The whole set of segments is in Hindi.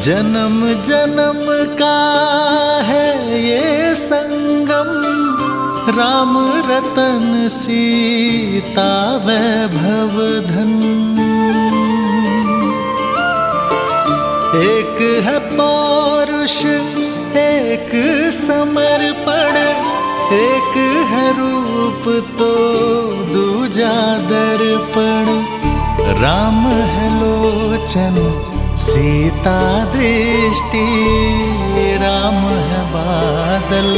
जन्म जन्म का है ये संगम, राम रतन सीता वैभव धन। एक है पौरुष एक समर्पण, एक है रूप तो दूजा दर्पण। राम है लोचन सीता दृष्टि, राम है बादल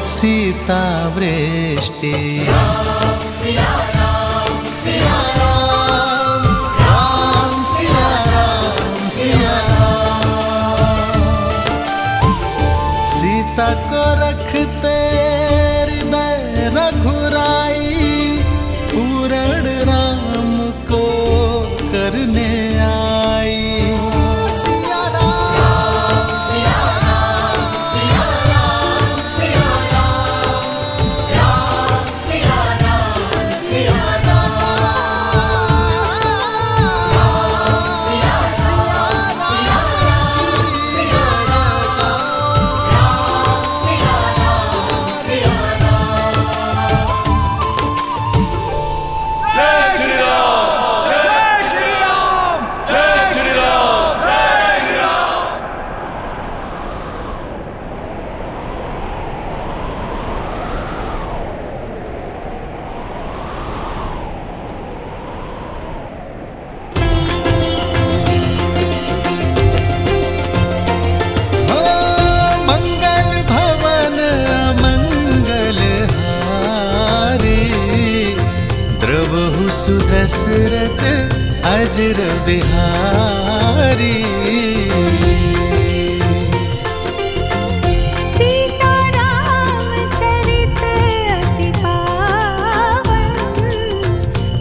सीता वृष्टि। राम सिया राम सिया राम, राम सिया राम सिया राम। सीता को रखते हृदय रघुराई, पूर्ण राम को करने आई। सिया राम सिया राम सिया राम सिया राम, राम सिया राम सिया राम, राम सिया सिया राम सिया राम, राम सिया राम सिया राम। जय श्री राम, जय श्री राम, जय श्री राम, जय श्री राम। मंगल भवन अमंगल हारी, द्रवहु सुदशरथ अजर बिहारी। सीताराम चरित अति पावन,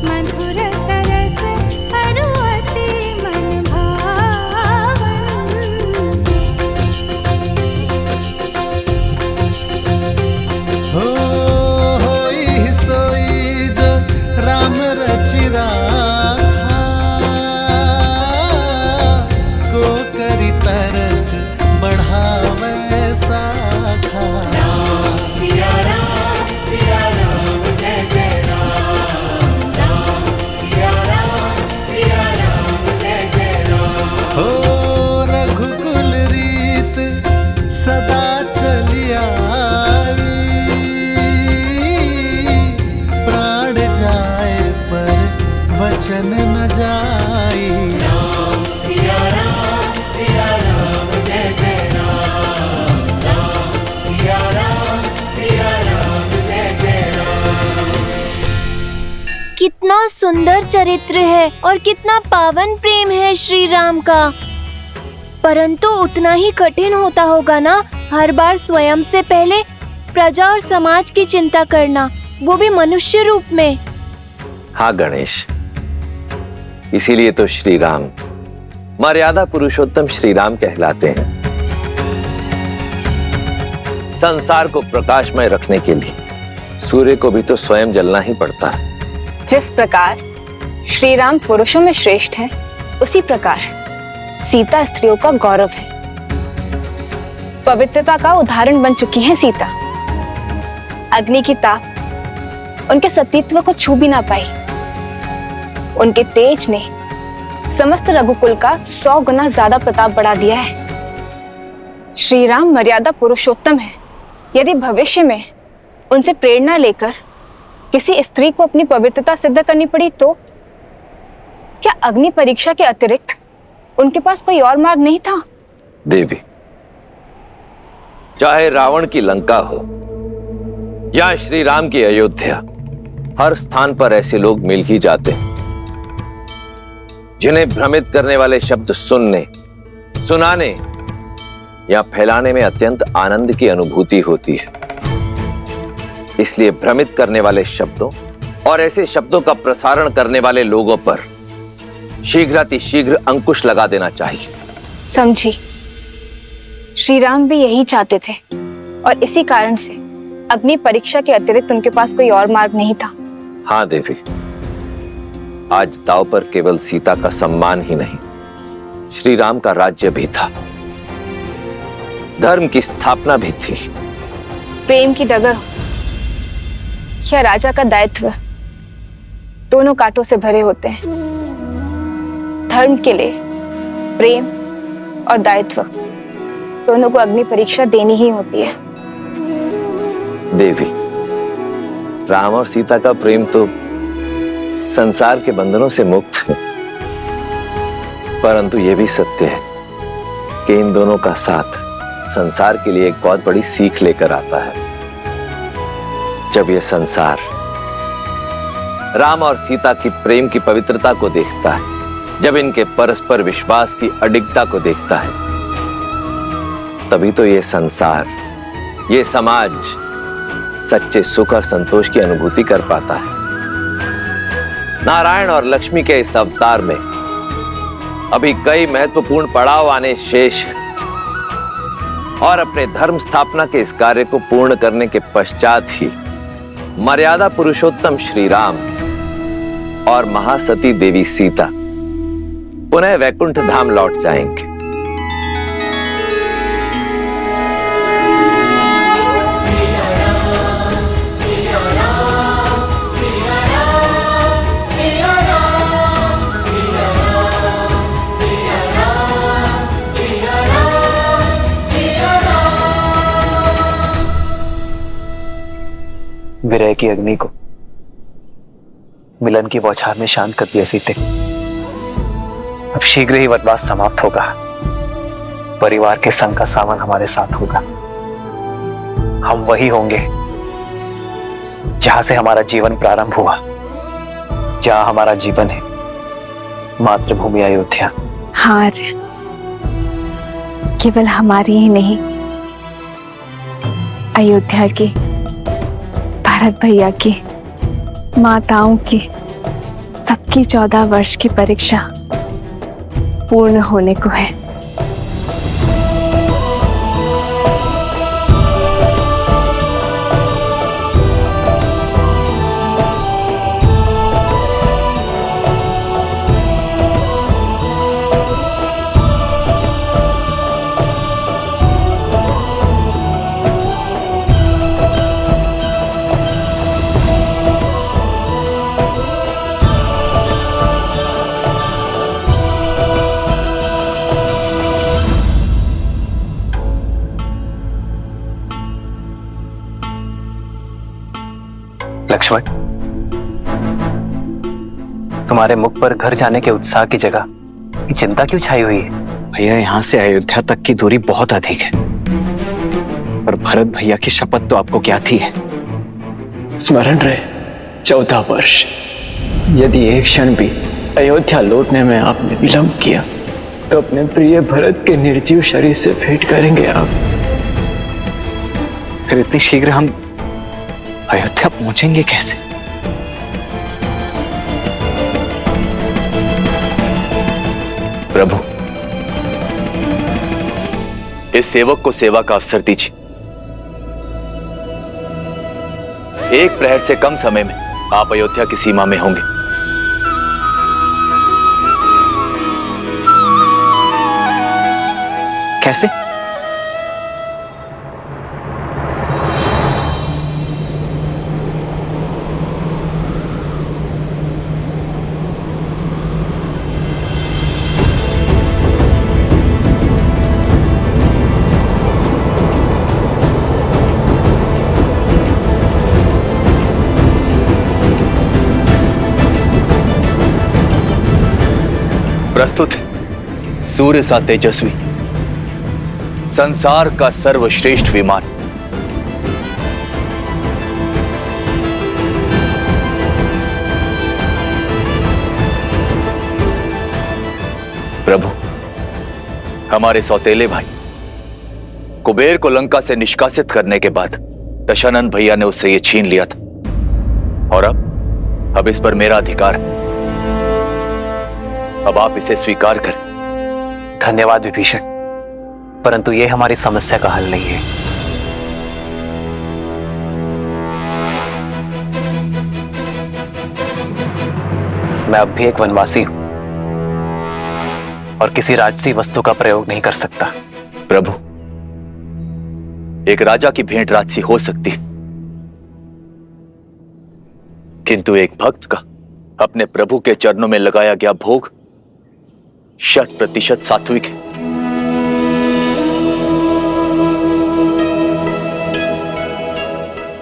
मधुर सरस अरु अति मन भावन। होई सोई जो राम रचि राखा, को करि तरक बढ़ावे साखा। राम सिया राम जय जय राम, राम सिया राम जय जय राम। हो रघुकुल रीत सदा चली आई, प्राण जाए पर वचन न जाई। राम सिया राम जय जय राम, राम सिया राम जय जय राम। कितना सुंदर चरित्र है और कितना पावन प्रेम है श्री राम का। परंतु उतना ही कठिन होता होगा ना हर बार स्वयं से पहले प्रजा और समाज की चिंता करना, वो भी मनुष्य रूप में। हाँ गणेश, इसीलिए तो श्री राम मर्यादा पुरुषोत्तम श्री राम कहलाते हैं। संसार को प्रकाशमय रखने के लिए सूर्य को भी तो स्वयं जलना ही पड़ता है। जिस प्रकार श्री राम पुरुषों में श्रेष्ठ हैं, उसी प्रकार सीता स्त्रियों का गौरव है। पवित्रता का उदाहरण बन चुकी है सीता। अग्नि की ताप उनके सतीत्व को छू भी ना पाई। उनके तेज ने समस्त रघुकुल का 100 गुना ज्यादा प्रताप बढ़ा दिया है। श्री राम मर्यादा पुरुषोत्तम है। यदि भविष्य में उनसे प्रेरणा लेकर किसी स्त्री को अपनी पवित्रता सिद्ध करनी पड़ी तो क्या अग्नि परीक्षा के अतिरिक्त उनके पास कोई और मार्ग नहीं था? देवी, चाहे रावण की लंका हो या श्री राम की अयोध्या, हर स्थान पर ऐसे लोग मिल ही जाते हैं जिन्हें भ्रमित करने वाले शब्द सुनने, सुनाने या फैलाने में अत्यंत आनंद की अनुभूति होती है। इसलिए भ्रमित करने वाले शब्दों और ऐसे शब्दों का प्रसारण करने वाले लोगों पर शीघ्रातिशीघ्र अंकुश लगा देना चाहिए। समझी। श्री राम भी यही चाहते थे और इसी कारण से अग्नि परीक्षा के अतिरिक्त उनके पास कोई और मार्ग नहीं था। हाँ देवी, आज दांव पर केवल सीता का सम्मान ही नहीं, श्री राम का राज्य भी था। धर्म की स्थापना भी थी। प्रेम की डगर या राजा का दायित्व दोनों कांटों से भरे होते हैं। धर्म के लिए प्रेम और दायित्व दोनों को अग्नि परीक्षा देनी ही होती है। देवी, राम और सीता का प्रेम तो संसार के बंधनों से मुक्त है, परंतु यह भी सत्य है कि इन दोनों का साथ संसार के लिए एक बहुत बड़ी सीख लेकर आता है। जब यह संसार राम और सीता की प्रेम की पवित्रता को देखता है, जब इनके परस्पर विश्वास की अडिगता को देखता है, तभी तो यह संसार, यह समाज सच्चे सुख और संतोष की अनुभूति कर पाता है। नारायण और लक्ष्मी के इस अवतार में अभी कई महत्वपूर्ण पड़ाव आने शेष हैं, और अपने धर्म स्थापना के इस कार्य को पूर्ण करने के पश्चात ही मर्यादा पुरुषोत्तम श्री राम और महासती देवी सीता पुनः वैकुंठ धाम लौट जाएंगे। विरह की अग्नि को मिलन की बौछार ने शांत कर दिया सीते। अब शीघ्र ही वनवास समाप्त होगा। परिवार के संग का सावन हमारे साथ होगा। हम वही होंगे जहां से हमारा जीवन प्रारंभ हुआ, जहां हमारा जीवन है मातृभूमि अयोध्या। हार केवल हमारी ही नहीं, अयोध्या की, भरत भैया की, माताओं की, सबकी 14 वर्ष की परीक्षा पूर्ण होने को है। लक्ष्मण, तुम्हारे मुख पर घर जाने के उत्साह की जगह ये चिंता क्यों छाई हुई है? भैया, यहाँ से अयोध्या तक की दूरी बहुत अधिक है, पर भरत भैया की शपथ तो आपको क्या थी है? स्मरण रहे 14 वर्ष। यदि एक क्षण भी अयोध्या लौटने में आपने विलंब किया तो अपने प्रिय भरत के निर्जीव शरीर से भेंट करेंगे आप। फिर इतनी शीघ्र हम अयोध्या पहुंचेंगे कैसे? प्रभु, इस सेवक को सेवा का अवसर दीजिए। एक प्रहर से कम समय में आप अयोध्या की सीमा में होंगे। कैसे? प्रस्तुत है सूर्य सा तेजस्वी, संसार का सर्वश्रेष्ठ विमान। प्रभु, हमारे सौतेले भाई कुबेर को लंका से निष्कासित करने के बाद दशानंद भैया ने उससे यह छीन लिया था, और अब इस पर मेरा अधिकार है। अब आप इसे स्वीकार करें। धन्यवाद विभीषण, परंतु यह हमारी समस्या का हल नहीं है। मैं अब भी एक वनवासी हूं और किसी राजसी वस्तु का प्रयोग नहीं कर सकता। प्रभु, एक राजा की भेंट राजसी हो सकती है, किंतु एक भक्त का अपने प्रभु के चरणों में लगाया गया भोग 100% सात्विक है।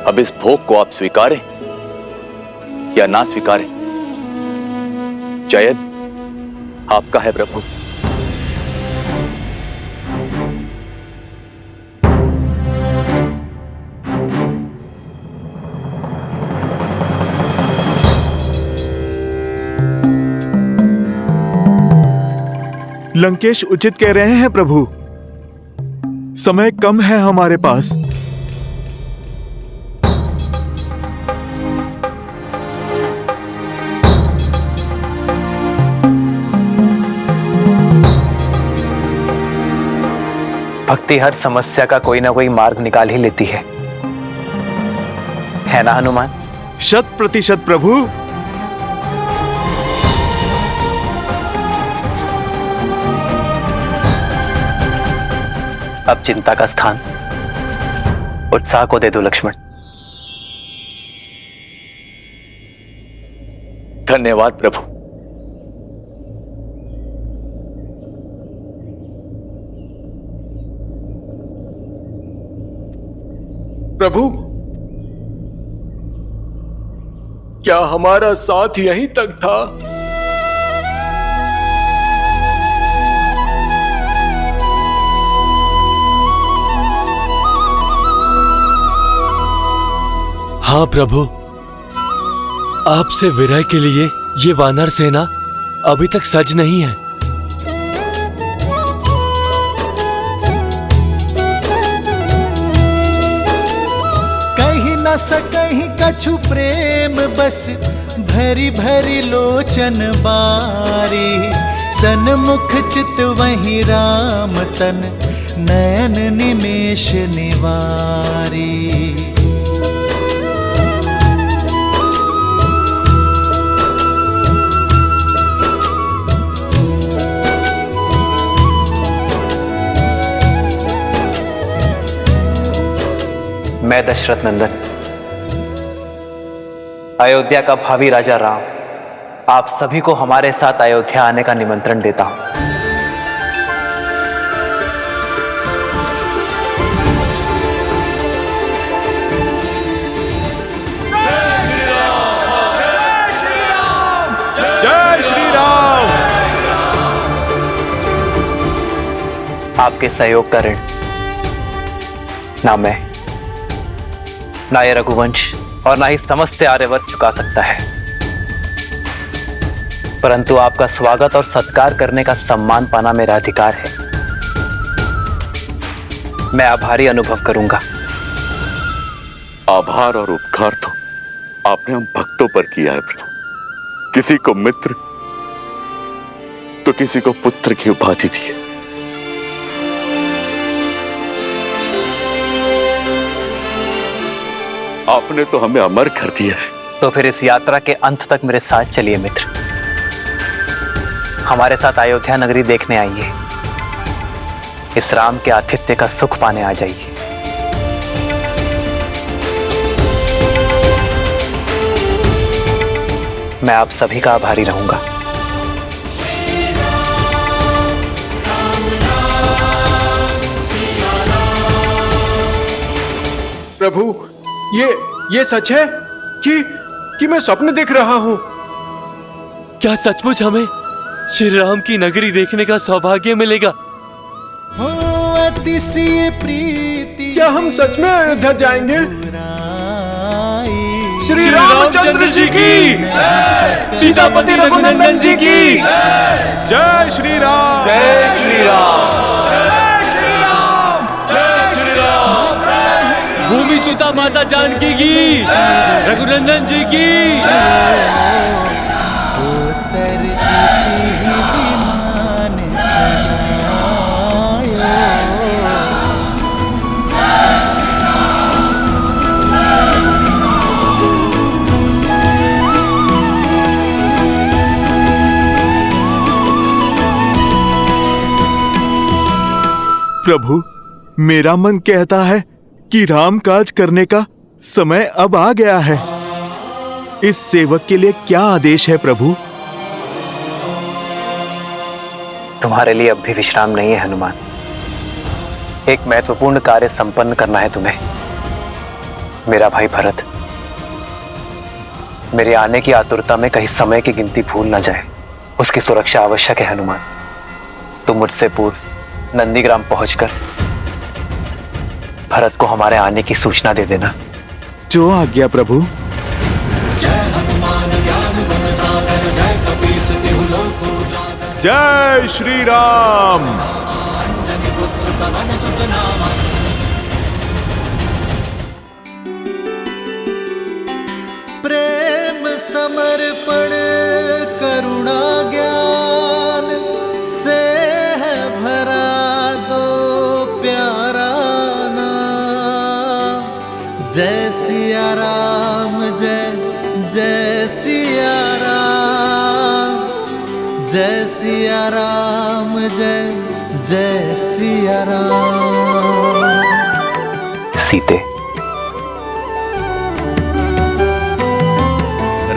अब इस भोग को आप स्वीकारें या ना स्वीकारें, चयन आपका है प्रभु। लंकेश उचित कह रहे हैं प्रभु, समय कम है हमारे पास। भक्ति हर समस्या का कोई ना कोई मार्ग निकाल ही लेती है ना हनुमान? 100% प्रभु। अब चिंता का स्थान उत्साह को दे दो लक्ष्मण। धन्यवाद प्रभु। प्रभु, क्या हमारा साथ यहीं तक था? हाँ प्रभु, आपसे विरह के लिए ये वानर सेना अभी तक सज नहीं है। कहीं न सकहीं कछु प्रेम बस भरी भरी लोचन बारी, सन्मुख चित वहीं राम तन नयन निमेष निवारी। मैं दशरथ नंदन, अयोध्या का भावी राजा राम, आप सभी को हमारे साथ अयोध्या आने का निमंत्रण देता हूं। जय श्री राम। आपके सहयोग का ऋण ना मैं, ना ये रघुवंश और ना ही समस्त आर्यवर्त चुका सकता है, परंतु आपका स्वागत और सत्कार करने का सम्मान पाना मेरा अधिकार है। मैं आभारी अनुभव करूंगा। आभार और उपकार तो आपने हम भक्तों पर किया है प्रभु। किसी को मित्र तो किसी को पुत्र की उपाधि दी है। आपने तो हमें अमर कर दिया है। तो फिर इस यात्रा के अंत तक मेरे साथ चलिए मित्र, हमारे साथ अयोध्या नगरी देखने आइए, इस राम के आतिथ्य का सुख पाने आ जाइए। मैं आप सभी का आभारी रहूंगा। प्रभु, ये सच है कि मैं स्वप्न देख रहा हूं? क्या सचमुच हमें श्री राम की नगरी देखने का सौभाग्य मिलेगा? हो अतिशय प्रीति, क्या हम सच में अयोध्या जाएंगे? पुराई। श्री रामचंद्र जी की, सीतापति रघुनंदन जी की जय श्री राम। जय श्री राम। भूमि सुता माता जानकी की, रघुनंदन जी की। उतर किसी विमान चलायो। प्रभु, मेरा मन कहता है कि राम काज करने का समय अब आ गया है। इस सेवक के लिए क्या आदेश है प्रभु? तुम्हारे लिए अब भी विश्राम नहीं है हनुमान। एक महत्वपूर्ण कार्य संपन्न करना है तुम्हें। मेरा भाई भरत मेरे आने की आतुरता में कहीं समय की गिनती भूल ना जाए, उसकी सुरक्षा आवश्यक है हनुमान। तुम मुझसे पूर्व नंदीग्राम पहुंचकर भरत को हमारे आने की सूचना दे देना। जो आज्ञा प्रभु। जय श्री राम। प्रेम समर्पण करुणा ज्ञान से है भरा दो प्यारा नाम। जय सिया राम, जय जय सिया राम, जय सिया राम, जय जय सिया राम। सीते,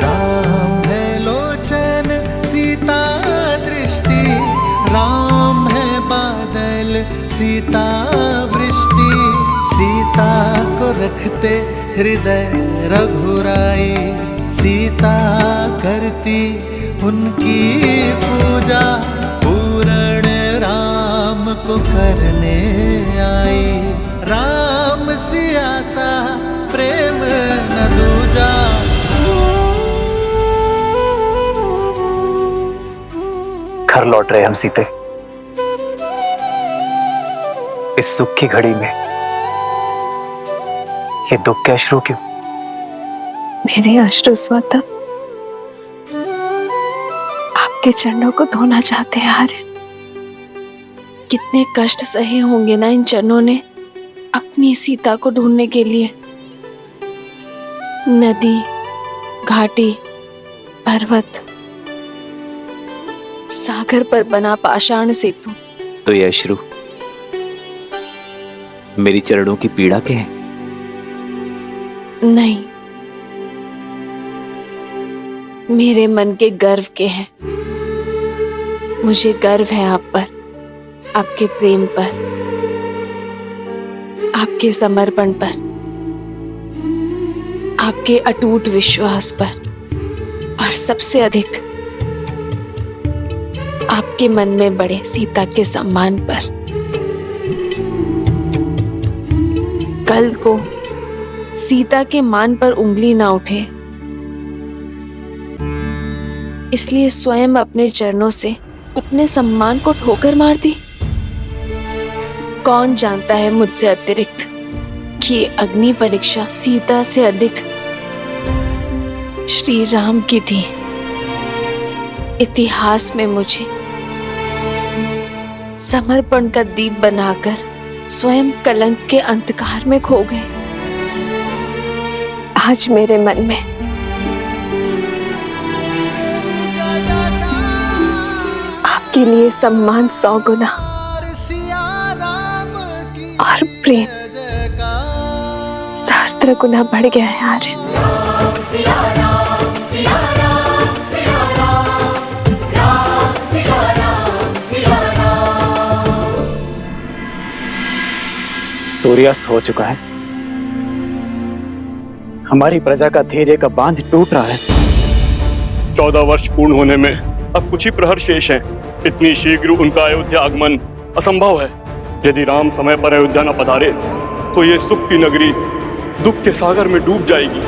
राम है लोचन सीता दृष्टि, राम है बादल सीता वृष्टि। सीता को रखते हृदय रघुराई, सीता करती उनकी पूजा। पूर्ण राम को करने आई, राम सिया सा प्रेम न दूजा। घर लौट रहे हम सीते। इस दुख की घड़ी में ये दुख के अश्रु क्यों? मेरे अश्रु स्वतः आपके चरणों को धोना चाहते हैं आर्य। कितने कष्ट सहे होंगे ना इन चरणों ने अपनी सीता को ढूंढने के लिए। नदी, घाटी, पर्वत, सागर पर बना पाषाण सेतु। तो ये अश्रु मेरी चरणों की पीड़ा के हैं? नहीं, मेरे मन के गर्व के हैं। मुझे गर्व है आप पर, आपके प्रेम पर, आपके समर्पण पर, आपके अटूट विश्वास पर, और सबसे अधिक आपके मन में बड़े सीता के सम्मान पर। कल को सीता के मान पर उंगली ना उठे, इसलिए स्वयं अपने चरणों से अपने सम्मान को ठोकर मार दी। कौन जानता है मुझसे अतिरिक्त कि ये अग्नि परीक्षा सीता से अधिक श्री राम की थी। इतिहास में मुझे समर्पण का दीप बनाकर स्वयं कलंक के अंधकार में खो गए। आज मेरे मन में आपके लिए सम्मान 100 गुना और प्रेम सहस्त्र गुना बढ़ गया है आर्य। सूर्यास्त हो चुका है। हमारी प्रजा का धैर्य का बांध टूट रहा है। 14 वर्ष पूर्ण होने में अब कुछ ही प्रहर शेष हैं। इतनी शीघ्र उनका अयोध्या आगमन असंभव है। यदि राम समय पर अयोध्या न पधारे तो ये सुख की नगरी दुख के सागर में डूब जाएगी।